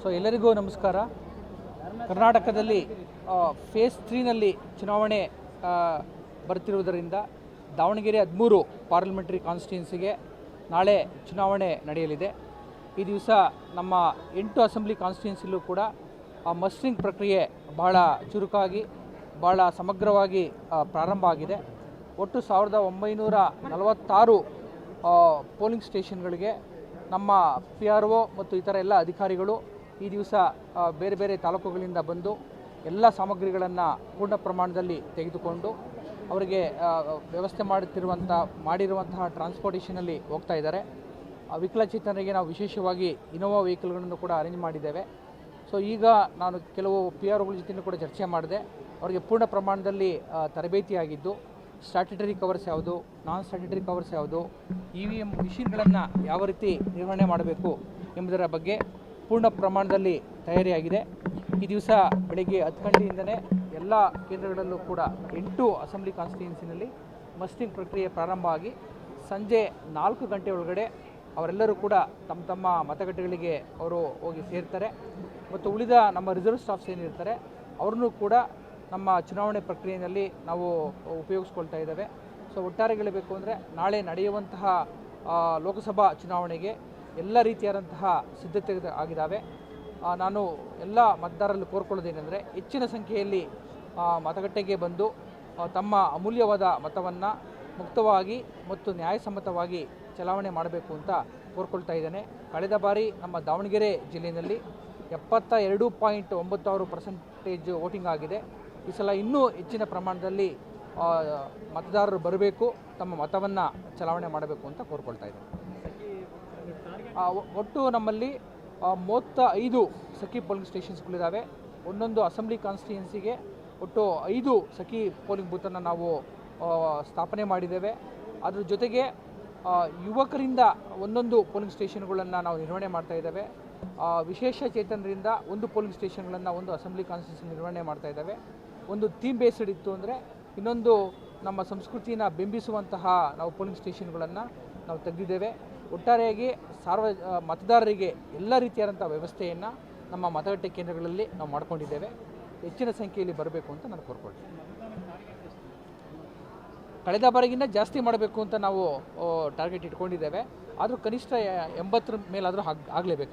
So ಎಲ್ಲರಿಗೂ ನಮಸ್ಕಾರ. ಕರ್ನಾಟಕದಲ್ಲಿ ಫೇಸ್ 3ನಲ್ಲಿ ಚುನಾವಣೆ ಬರ್ತಿರುವುದರಿಂದ ದಾವಣಗೆರೆ 13 ಪಾರ್ಲಿಮೆಂಟರಿ ಕಾನ್ಸ್ಟಿಟ್ಯೂನ್ಸಿಗೆ ನಾಳೆ ಚುನಾವಣೆ ನಡೆಯಲಿದೆ. ಈ ದಿವಸ ನಮ್ಮ 8 ಅಸೆಂಬ್ಲಿ ಕಾನ್ಸ್ಟಿಟ್ಯೂನ್ಸಿಲೂ ಕೂಡ ಮಸ್ಟರಿಂಗ್ ಪ್ರಕ್ರಿಯೆ ಬಹಳ ಚುರುಕಾಗಿ ಬಹಳ ಸಮಗ್ರವಾಗಿ ಪ್ರಾರಂಭ ಆಗಿದೆ. ಒಟ್ಟು 1946 ಪೋಲಿಂಗ್ ಸ್ಟೇಷನ್ಗಳಿಗೆ ನಮ್ಮ PRO ಮತ್ತು ಇತರ ಎಲ್ಲ ಅಧಿಕಾರಿಗಳು ಈ ದಿವಸ ಬೇರೆ ಬೇರೆ ತಾಲೂಕುಗಳಿಂದ ಬಂದು ಎಲ್ಲ ಸಾಮಗ್ರಿಗಳನ್ನು ಪೂರ್ಣ ಪ್ರಮಾಣದಲ್ಲಿ ತೆಗೆದುಕೊಂಡು ಅವರಿಗೆ ವ್ಯವಸ್ಥೆ ಮಾಡಿರುವಂತಹ ಟ್ರಾನ್ಸ್ಪೋರ್ಟೇಷನಲ್ಲಿ ಹೋಗ್ತಾ ಇದ್ದಾರೆ. ವಿಕಲಚೇತನರಿಗೆ ನಾವು ವಿಶೇಷವಾಗಿ ಇನೋವಾ ವೆಹಿಕಲ್ಗಳನ್ನು ಕೂಡ ಅರೇಂಜ್ ಮಾಡಿದ್ದೇವೆ. ಸೊ ಈಗ ನಾನು ಕೆಲವು PROಗಳ ಜೊತೆಯೂ ಕೂಡ ಚರ್ಚೆ ಮಾಡಿದೆ. ಅವರಿಗೆ ಪೂರ್ಣ ಪ್ರಮಾಣದಲ್ಲಿ ತರಬೇತಿಯಾಗಿದ್ದು ಸ್ಟ್ಯಾಟ್ಯುಟರಿ ಕವರ್ಸ್ ಯಾವುದು, ನಾನ್ ಸ್ಟ್ಯಾಟ್ಯುಟರಿ ಕವರ್ಸ್ ಯಾವುದು, EVM ಮಿಷಿನ್ಗಳನ್ನು ಯಾವ ರೀತಿ ನಿರ್ವಹಣೆ ಮಾಡಬೇಕು ಎಂಬುದರ ಬಗ್ಗೆ ಪೂರ್ಣ ಪ್ರಮಾಣದಲ್ಲಿ ತಯಾರಿಯಾಗಿದೆ. ಈ ದಿವಸ ಬೆಳಗ್ಗೆ 10 ಗಂಟೆಯಿಂದಲೇ ಎಲ್ಲ ಕೇಂದ್ರಗಳಲ್ಲೂ ಕೂಡ 8 ಅಸೆಂಬ್ಲಿ ಕಾನ್ಸ್ಟಿಟ್ಯೂನ್ಸಿನಲ್ಲಿ ಮಸ್ಟರಿಂಗ್ ಪ್ರಕ್ರಿಯೆ ಪ್ರಾರಂಭ ಆಗಿ ಸಂಜೆ 4 ಗಂಟೆ ಒಳಗಡೆ ಅವರೆಲ್ಲರೂ ಕೂಡ ತಮ್ಮ ತಮ್ಮ ಮತಗಟ್ಟೆಗಳಿಗೆ ಅವರು ಹೋಗಿ ಸೇರ್ತಾರೆ. ಮತ್ತು ಉಳಿದ ನಮ್ಮ ರಿಸರ್ವ್ ಸ್ಟಾಫ್ಸ್ ಏನಿರ್ತಾರೆ ಅವ್ರನ್ನೂ ಕೂಡ ನಮ್ಮ ಚುನಾವಣೆ ಪ್ರಕ್ರಿಯೆಯಲ್ಲಿ ನಾವು ಉಪಯೋಗಿಸ್ಕೊಳ್ತಾ ಇದ್ದೇವೆ. ಸೊ ಒಟ್ಟಾರೆ ಹೇಳಬೇಕು ಅಂದರೆ ನಾಳೆ ನಡೆಯುವಂತಹ ಲೋಕಸಭಾ ಚುನಾವಣೆಗೆ ಎಲ್ಲ ರೀತಿಯಾದಂತಹ ಸಿದ್ಧತೆ ಆಗಿದ್ದಾವೆ. ನಾನು ಎಲ್ಲ ಮತದಾರರಲ್ಲಿ ಕೋರ್ಕೊಳ್ಳೋದೇನೆಂದರೆ ಹೆಚ್ಚಿನ ಸಂಖ್ಯೆಯಲ್ಲಿ ಮತಗಟ್ಟೆಗೆ ಬಂದು ತಮ್ಮ ಅಮೂಲ್ಯವಾದ ಮತವನ್ನು ಮುಕ್ತವಾಗಿ ಮತ್ತು ನ್ಯಾಯಸಮ್ಮತವಾಗಿ ಚಲಾವಣೆ ಮಾಡಬೇಕು ಅಂತ ಕೋರ್ಕೊಳ್ತಾ ಇದ್ದೇನೆ. ಕಳೆದ ಬಾರಿ ನಮ್ಮ ದಾವಣಗೆರೆ ಜಿಲ್ಲೆಯಲ್ಲಿ 72.96% ವೋಟಿಂಗ್ ಆಗಿದೆ. ಈ ಸಲ ಇನ್ನೂ ಹೆಚ್ಚಿನ ಪ್ರಮಾಣದಲ್ಲಿ ಮತದಾರರು ಬರಬೇಕು, ತಮ್ಮ ಮತವನ್ನು ಚಲಾವಣೆ ಮಾಡಬೇಕು ಅಂತ ಕೋರ್ಕೊಳ್ತಾ ಇದ್ದೇನೆ. ಒಟ್ಟು ನಮ್ಮಲ್ಲಿ 35 ಸಖಿ ಪೋಲಿಂಗ್ ಸ್ಟೇಷನ್ಸ್ಗಳಿದ್ದಾವೆ. ಒಂದೊಂದು ಅಸೆಂಬ್ಲಿ ಕಾನ್ಸ್ಟಿಟ್ಯೂನ್ಸಿಗೆ ಒಟ್ಟು 5 ಸಖಿ ಪೋಲಿಂಗ್ ಬೂತನ್ನು ನಾವು ಸ್ಥಾಪನೆ ಮಾಡಿದ್ದೇವೆ. ಅದರ ಜೊತೆಗೆ ಯುವಕರಿಂದ ಒಂದೊಂದು ಪೋಲಿಂಗ್ ಸ್ಟೇಷನ್ಗಳನ್ನು ನಾವು ನಿರ್ವಹಣೆ ಮಾಡ್ತಾ ಇದ್ದೇವೆ. ವಿಶೇಷ ಚೇತನರಿಂದ 1 ಪೋಲಿಂಗ್ ಸ್ಟೇಷನ್ಗಳನ್ನು ಒಂದು ಅಸೆಂಬ್ಲಿ ಕಾನ್ಸ್ಟಿಟ್ಯೂನ್ಸಿ ನಿರ್ವಹಣೆ ಮಾಡ್ತಾ ಇದ್ದೇವೆ. ಒಂದು ಥೀಮ್ ಬೇಸ್ಡ್ ಇತ್ತು ಅಂದರೆ ಇನ್ನೊಂದು ನಮ್ಮ ಸಂಸ್ಕೃತಿನ ಬಿಂಬಿಸುವಂತಹ ನಾವು ಪೋಲಿಂಗ್ ಸ್ಟೇಷನ್ಗಳನ್ನು ನಾವು ತೆಗೆದಿದ್ದೇವೆ. ಒಟ್ಟಾರೆಯಾಗಿ ಮತದಾರರಿಗೆ ಎಲ್ಲ ರೀತಿಯಾದಂಥ ವ್ಯವಸ್ಥೆಯನ್ನು ನಮ್ಮ ಮತಗಟ್ಟೆ ಕೇಂದ್ರಗಳಲ್ಲಿ ನಾವು ಮಾಡಿಕೊಂಡಿದ್ದೇವೆ. ಹೆಚ್ಚಿನ ಸಂಖ್ಯೆಯಲ್ಲಿ ಬರಬೇಕು ಅಂತ ನಾನು ಕೋರ್ಕೊಳ್ತೀನಿ. ಕಳೆದ ಬಾರಿಗಿಂತ ಜಾಸ್ತಿ ಮಾಡಬೇಕು ಅಂತ ನಾವು ಟಾರ್ಗೆಟ್ ಇಟ್ಕೊಂಡಿದ್ದೇವೆ. ಆದರೂ ಕನಿಷ್ಠ 80 ಮೇಲಾದರೂ ಆಗಲೇಬೇಕು.